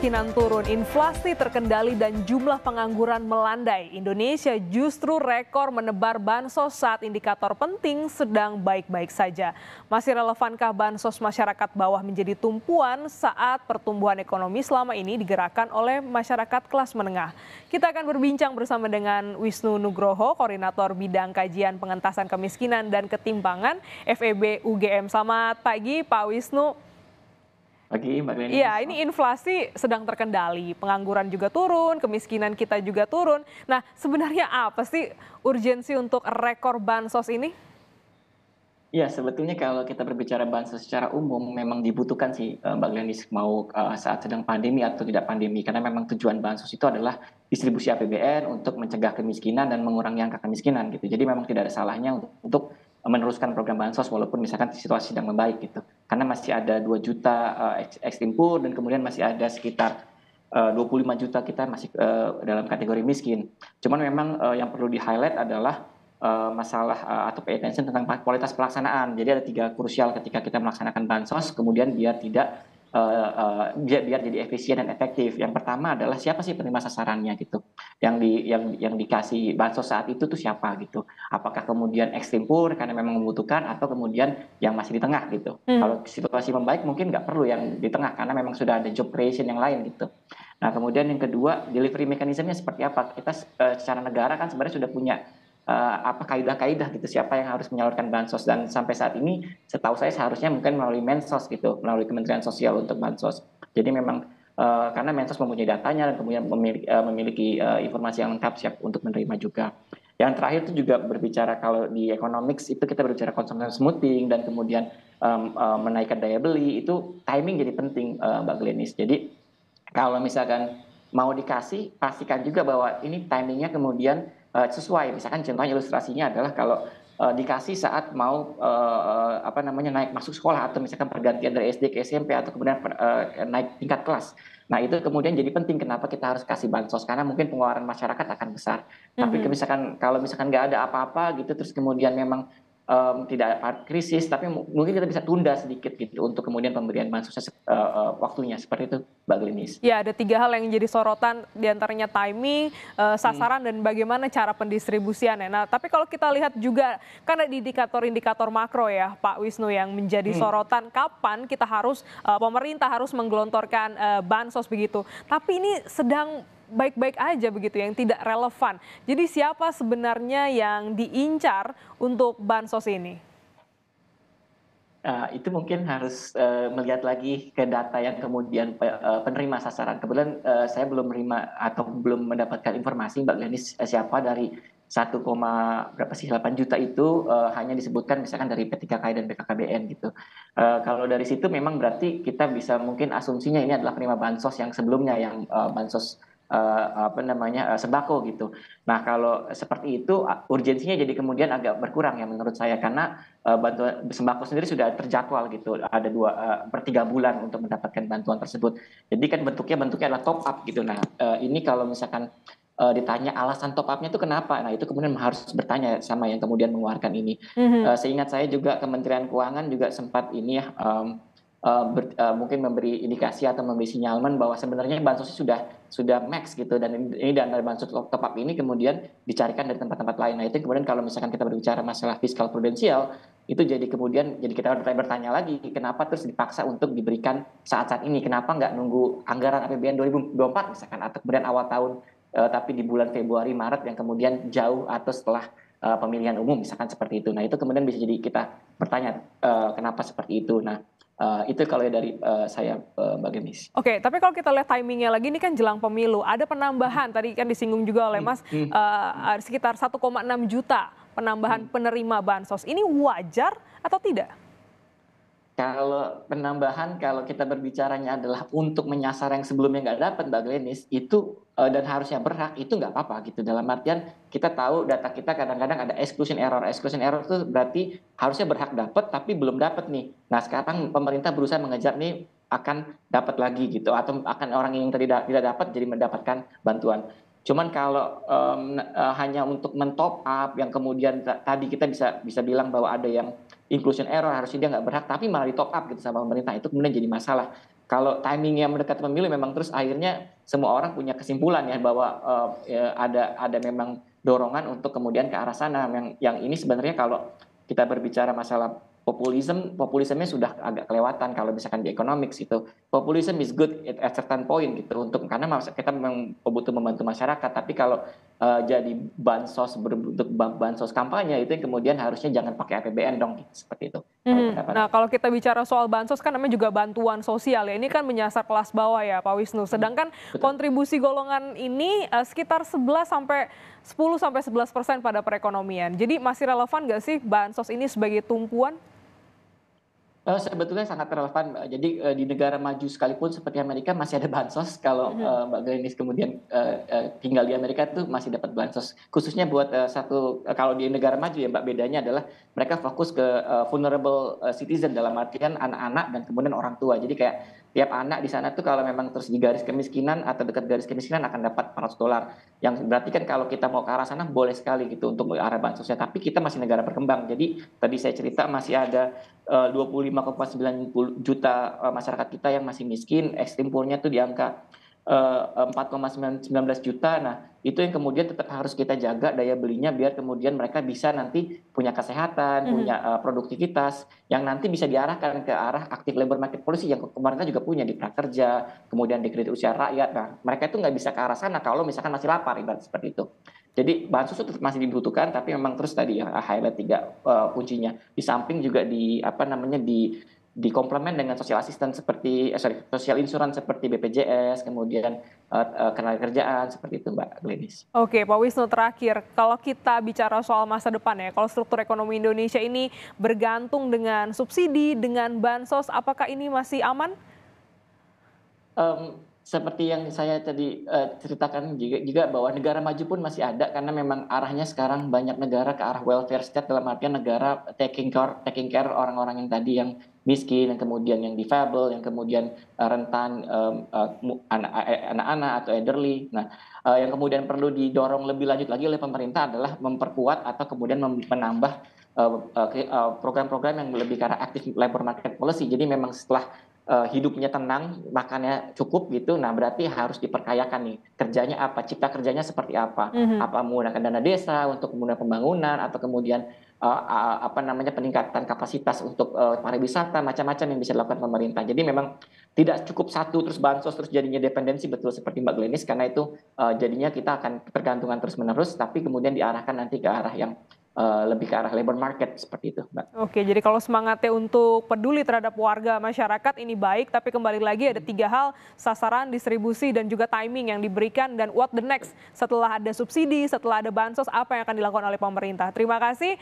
kemiskinan turun, inflasi terkendali dan jumlah pengangguran melandai. Indonesia justru rekor menebar bansos saat indikator penting sedang baik-baik saja. Masih relevankah bansos masyarakat bawah menjadi tumpuan saat pertumbuhan ekonomi selama ini digerakkan oleh masyarakat kelas menengah? Kita akan berbincang bersama dengan Wisnu Nugroho, Koordinator Bidang Kajian Pengentasan Kemiskinan dan Ketimpangan FEB UGM. Selamat pagi Pak Wisnu. Pagi Mbak Glennis. Iya, ini inflasi sedang terkendali, pengangguran juga turun, kemiskinan kita juga turun. Nah, sebenarnya apa sih urgensi untuk rekor bansos ini? Ya, sebetulnya kalau kita berbicara bansos secara umum memang dibutuhkan sih Mbak Glennis, mau saat sedang pandemi atau tidak pandemi, karena memang tujuan bansos itu adalah distribusi APBN untuk mencegah kemiskinan dan mengurangi angka kemiskinan gitu. Jadi memang tidak ada salahnya untuk meneruskan program bansos walaupun misalkan situasi sedang membaik gitu. Karena masih ada 2 juta ekstrim poor dan kemudian masih ada sekitar 25 juta kita masih dalam kategori miskin. Cuman memang yang perlu di-highlight adalah masalah atau pay attention tentang kualitas pelaksanaan. Jadi ada 3 krusial ketika kita melaksanakan bansos, kemudian biar tidak biar jadi efisien dan efektif. Yang pertama adalah siapa sih penerima sasarannya gitu. Yang dikasih bansos saat itu tuh siapa gitu. Apakah kemudian ekstrim poor karena memang membutuhkan atau kemudian yang masih di tengah gitu. Kalau situasi membaik mungkin nggak perlu yang di tengah karena memang sudah ada job creation yang lain gitu. Nah, kemudian yang kedua, delivery mechanism-nya seperti apa? Kita secara negara kan sebenarnya sudah punya apa kaidah-kaidah gitu siapa yang harus menyalurkan bansos, dan sampai saat ini setahu saya seharusnya mungkin melalui Mensos gitu, melalui Kementerian Sosial untuk bansos. Jadi memang karena Mensos mempunyai datanya dan kemudian memiliki informasi yang lengkap siap untuk menerima juga. Yang terakhir itu juga berbicara kalau di economics itu kita berbicara consumption smoothing dan kemudian menaikkan daya beli, itu timing jadi penting Mbak Glenis. Jadi kalau misalkan mau dikasih, pastikan juga bahwa ini timingnya kemudian sesuai. Misalkan contohnya ilustrasinya adalah kalau dikasih saat mau naik masuk sekolah atau misalkan pergantian dari SD ke SMP atau kemudian naik tingkat kelas. Nah itu kemudian jadi penting kenapa kita harus kasih bansos karena mungkin pengeluaran masyarakat akan besar. Tapi kalau misalkan nggak ada apa-apa gitu terus kemudian memang tidak krisis, tapi mungkin kita bisa tunda sedikit gitu untuk kemudian pemberian bansosnya waktunya seperti itu, Mbak Glenis. Ya, ada 3 hal yang jadi sorotan, diantaranya timing, sasaran, dan bagaimana cara pendistribusiannya. Nah, tapi kalau kita lihat juga, kan ada indikator-indikator makro ya, Pak Wisnu, yang menjadi sorotan kapan kita harus, pemerintah harus menggelontorkan bansos begitu. Tapi ini sedang baik-baik aja begitu, yang tidak relevan. Jadi siapa sebenarnya yang diincar untuk bansos ini? Itu mungkin harus melihat lagi ke data yang kemudian penerima sasaran. Kebetulan saya belum menerima atau belum mendapatkan informasi Mbak Glenis siapa dari 1,8 juta itu hanya disebutkan misalkan dari P3K dan BKKBN gitu. Kalau dari situ memang berarti kita bisa mungkin asumsinya ini adalah penerima bansos yang sebelumnya yang bansos sembako gitu. Nah kalau seperti itu urgensinya jadi kemudian agak berkurang ya menurut saya karena bantuan sembako sendiri sudah terjadwal gitu ada 2 per 3 bulan untuk mendapatkan bantuan tersebut. Jadi kan bentuknya adalah top up gitu. Nah ini kalau misalkan ditanya alasan top up-nya itu kenapa, nah itu kemudian harus bertanya sama yang kemudian mengeluarkan ini. Seingat saya juga Kementerian Keuangan juga sempat ini ya mungkin memberi indikasi atau memberi sinyalmen bahwa sebenarnya bansos sudah max gitu, dan ini dana bansos top up ini kemudian dicarikan dari tempat-tempat lain. Nah itu kemudian kalau misalkan kita berbicara masalah fiskal prudensial itu jadi kemudian kita bertanya lagi kenapa terus dipaksa untuk diberikan saat-saat ini, kenapa nggak nunggu anggaran APBN 2024 misalkan atau kemudian awal tahun tapi di bulan Februari Maret yang kemudian jauh atau setelah pemilihan umum misalkan seperti itu. Nah itu kemudian bisa jadi kita bertanya kenapa seperti itu. Nah itu kalau dari saya Mbak Gemis. Oke, tapi kalau kita lihat timingnya lagi, ini kan jelang pemilu, ada penambahan, tadi kan disinggung juga oleh Mas, sekitar 1,6 juta penambahan penerima bansos. Ini wajar atau tidak? Kalau penambahan, kalau kita berbicaranya adalah untuk menyasar yang sebelumnya nggak dapat, Mbak Glenis, itu dan harusnya berhak, itu nggak apa-apa gitu. Dalam artian kita tahu data kita kadang-kadang ada exclusion error. Exclusion error itu berarti harusnya berhak dapat tapi belum dapat nih. Nah sekarang pemerintah berusaha mengejar nih akan dapat lagi gitu, atau akan orang yang tidak dapat jadi mendapatkan bantuan. Cuman kalau hanya untuk mentop up yang kemudian tadi kita bisa bilang bahwa ada yang inclusion error harusnya dia nggak berhak tapi malah di top up gitu sama pemerintah, itu kemudian jadi masalah. kalau timingnya mendekati pemilu memang terus akhirnya semua orang punya kesimpulan ya bahwa ada memang dorongan untuk kemudian ke arah sana. Yang ini sebenarnya kalau kita berbicara masalah populismenya sudah agak kelewatan kalau misalkan di economics itu. Populism is good at certain point gitu untuk karena kita memang butuh membantu masyarakat, tapi kalau jadi bansos berbentuk bansos kampanye itu yang kemudian harusnya jangan pakai APBN dong seperti itu. Nah, kalau kita bicara soal bansos kan namanya juga bantuan sosial ya. Ini kan menyasar kelas bawah ya, Pak Wisnu. Sedangkan kontribusi golongan ini sekitar 10-11% pada perekonomian. Jadi masih relevan nggak sih bansos ini sebagai tumpuan? Sebetulnya sangat relevan, Mbak. Jadi di negara maju sekalipun seperti Amerika masih ada bansos. Kalau Mbak Glenis kemudian tinggal di Amerika itu masih dapat bansos. Khususnya buat kalau di negara maju ya Mbak, bedanya adalah mereka fokus ke vulnerable citizen, dalam artian anak-anak dan kemudian orang tua. Jadi kayak tiap anak di sana tuh kalau memang terus di garis kemiskinan atau dekat garis kemiskinan akan dapat $400. Yang berarti kan kalau kita mau ke arah sana boleh sekali gitu untuk ke arah bansosnya. Tapi kita masih negara berkembang. Jadi tadi saya cerita masih ada 25,9 juta masyarakat kita yang masih miskin, ekstrim poornya tuh di angka 4,19 juta. Nah, itu yang kemudian tetap harus kita jaga daya belinya biar kemudian mereka bisa nanti punya kesehatan, punya produktivitas yang nanti bisa diarahkan ke arah active labor market policy yang pemerintah juga punya di prakerja, kemudian di kredit usia rakyat. Nah, mereka itu nggak bisa ke arah sana kalau misalkan masih lapar, ibarat seperti itu. Jadi bansos itu tetap masih dibutuhkan, tapi memang terus tadi ya highlight 3 kuncinya. Di samping juga di komplement dengan social assistance seperti social insurance seperti BPJS, kemudian ketenagakerjaan seperti itu Mbak Glenis. Oke, Pak Wisnu, terakhir, kalau kita bicara soal masa depan ya, kalau struktur ekonomi Indonesia ini bergantung dengan subsidi, dengan bansos, apakah ini masih aman? Seperti yang saya tadi ceritakan juga bahwa negara maju pun masih ada karena memang arahnya sekarang banyak negara ke arah welfare state, dalam artian negara taking care orang-orang yang tadi yang miskin, yang kemudian yang difabel, yang kemudian rentan, anak-anak atau elderly. Nah, yang kemudian perlu didorong lebih lanjut lagi oleh pemerintah adalah memperkuat atau kemudian menambah program-program yang lebih ke arah active labor market policy. Jadi memang setelah hidupnya tenang, makannya cukup gitu, nah berarti harus diperkayakan nih. Kerjanya apa? Cipta kerjanya seperti apa? Apa menggunakan dana desa untuk kemudian pembangunan atau kemudian peningkatan kapasitas untuk pariwisata, macam-macam yang bisa dilakukan pemerintah. Jadi memang tidak cukup satu terus bansos terus jadinya dependensi, betul seperti Mbak Glenis, karena itu jadinya kita akan ketergantungan terus-menerus, tapi kemudian diarahkan nanti ke arah yang lebih ke arah labor market seperti itu, Mbak. Oke, jadi kalau semangatnya untuk peduli terhadap warga masyarakat ini baik, tapi kembali lagi ada 3 hal, sasaran, distribusi, dan juga timing yang diberikan, dan what the next setelah ada subsidi, setelah ada bansos, apa yang akan dilakukan oleh pemerintah. Terima kasih.